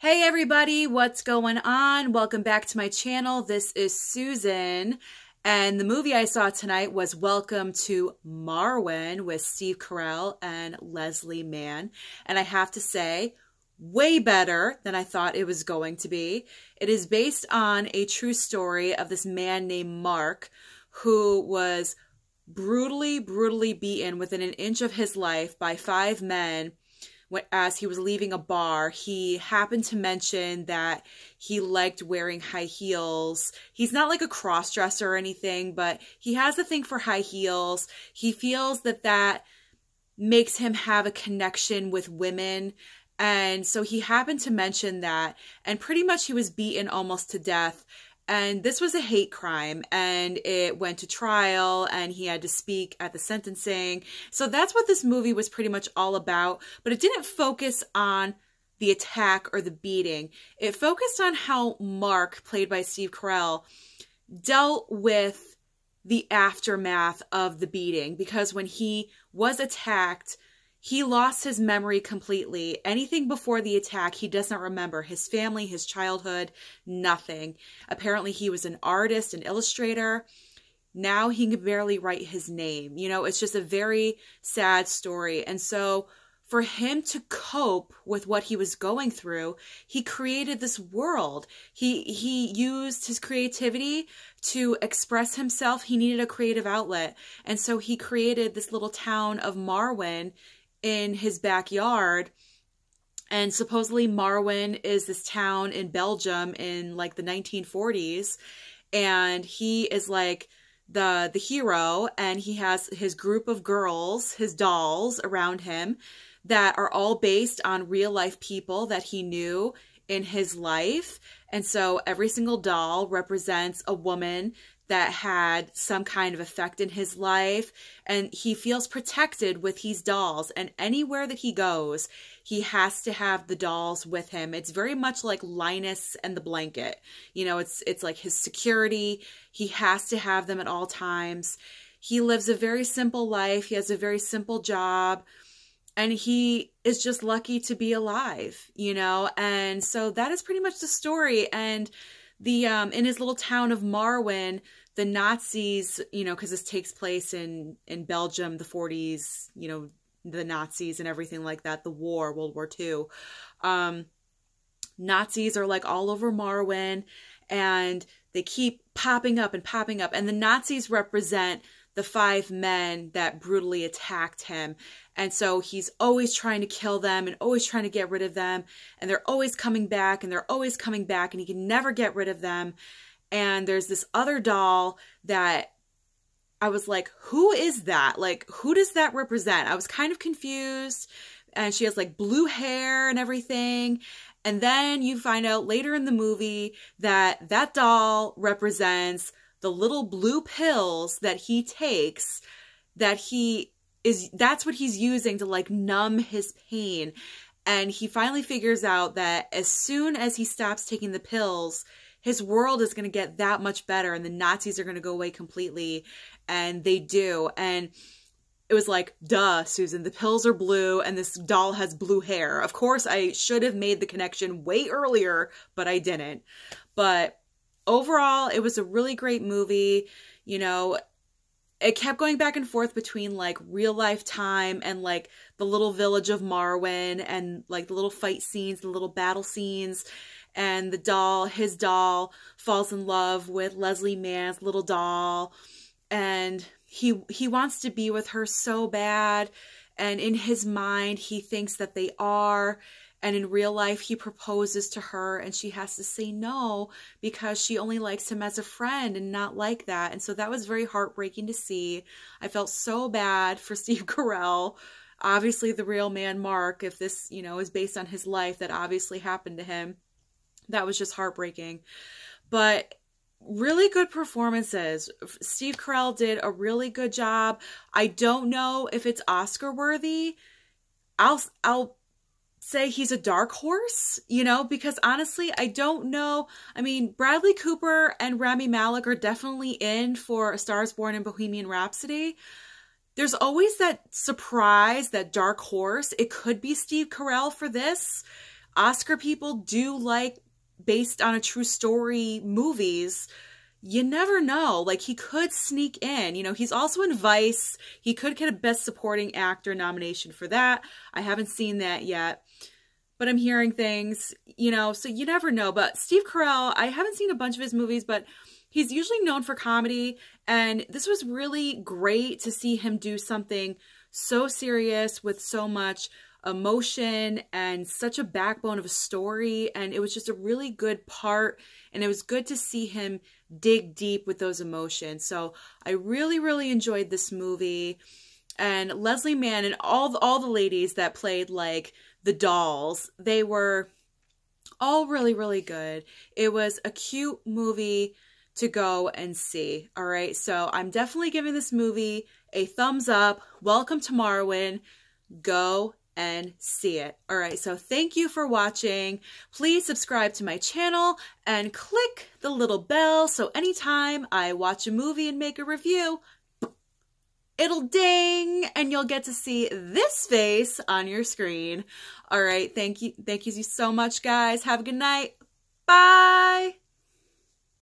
Hey everybody, what's going on? Welcome back to my channel. This is Susan, and the movie I saw tonight was Welcome to Marwen with Steve Carell and Leslie Mann. And I have to say, way better than I thought it was going to be. It is based on a true story of this man named Mark who was brutally beaten within an inch of his life by 5 men. As he was leaving a bar, he happened to mention that he liked wearing high heels. He's not like a cross-dresser or anything, but he has a thing for high heels. He feels that that makes him have a connection with women. And so he happened to mention that, and pretty much he was beaten almost to death. And this was a hate crime, and it went to trial, and he had to speak at the sentencing. So that's what this movie was pretty much all about, but it didn't focus on the attack or the beating. It focused on how Mark, played by Steve Carell, dealt with the aftermath of the beating, because when he was attacked, he lost his memory completely. Anything before the attack, he doesn't remember. His family, his childhood, nothing. Apparently, he was an artist, an illustrator. Now he can barely write his name. You know, it's just a very sad story. And so for him to cope with what he was going through, he created this world. He used his creativity to express himself. He needed a creative outlet. And so he created this little town of Marwen in his backyard. And supposedly Marwen is this town in Belgium in like the 1940s, and he is like the hero, and he has his group of girls, his dolls around him, that are all based on real life people that he knew in his life. And so every single doll represents a woman that had some kind of effect in his life, and he feels protected with these dolls, and anywhere that he goes, he has to have the dolls with him. It's very much like Linus and the Blanket. You know, it's like his security. He has to have them at all times. He lives a very simple life. He has a very simple job, and he is just lucky to be alive, you know? And so that is pretty much the story. And the in his little town of Marwen, the Nazis, you know, because this takes place in Belgium, the 40s, you know, the Nazis and everything like that, the war, World War II. Nazis are like all over Marwen, and they keep popping up and popping up. And the Nazis represent the 5 men that brutally attacked him. And so he's always trying to kill them and always trying to get rid of them. And they're always coming back, and they're always coming back, and he can never get rid of them. And there's this other doll that I was like, who is that? Like, who does that represent? I was kind of confused. And she has like blue hair and everything. And then you find out later in the movie that that doll represents the little blue pills that he takes, that's what he's using to like numb his pain. And he finally figures out that as soon as he stops taking the pills, his world is going to get that much better, and the Nazis are going to go away completely. And they do. And it was like, duh, Susan, the pills are blue and this doll has blue hair. Of course, I should have made the connection way earlier, but I didn't. But overall, it was a really great movie. You know, it kept going back and forth between like real life time and like the little village of Marwen, and like the little fight scenes, the little battle scenes. And the doll, his doll, falls in love with Leslie Mann's little doll. And he wants to be with her so bad. And in his mind, he thinks that they are. And in real life, he proposes to her, and she has to say no because she only likes him as a friend and not like that. And so that was very heartbreaking to see. I felt so bad for Steve Carell. Obviously, the real man, Mark, if this, you know, is based on his life, that obviously happened to him. That was just heartbreaking. But really good performances. Steve Carell did a really good job. I don't know if it's Oscar worthy. I'll say he's a dark horse, you know, because honestly, I don't know. I mean, Bradley Cooper and Rami Malek are definitely in for A Star is Born and Bohemian Rhapsody. There's always that surprise, that dark horse. It could be Steve Carell for this. Oscar people do like based on a true story movies. You never know. Like, he could sneak in. You know, he's also in Vice. He could get a Best Supporting Actor nomination for that. I haven't seen that yet, but I'm hearing things, you know, so you never know. But Steve Carell, I haven't seen a bunch of his movies, but he's usually known for comedy, and this was really great to see him do something so serious with so much emotion and such a backbone of a story, and it was just a really good part, and it was good to see him dig deep with those emotions. So I really, really enjoyed this movie. And Leslie Mann and all the ladies that played like the dolls, they were all really, really good. It was a cute movie to go and see. All right, so I'm definitely giving this movie a thumbs up. Welcome to Marwen. Go and see it. All right, so thank you for watching. Please subscribe to my channel and click the little bell so anytime I watch a movie and make a review, it'll ding and you'll get to see this face on your screen. All right, thank you so much, guys. Have a good night. Bye.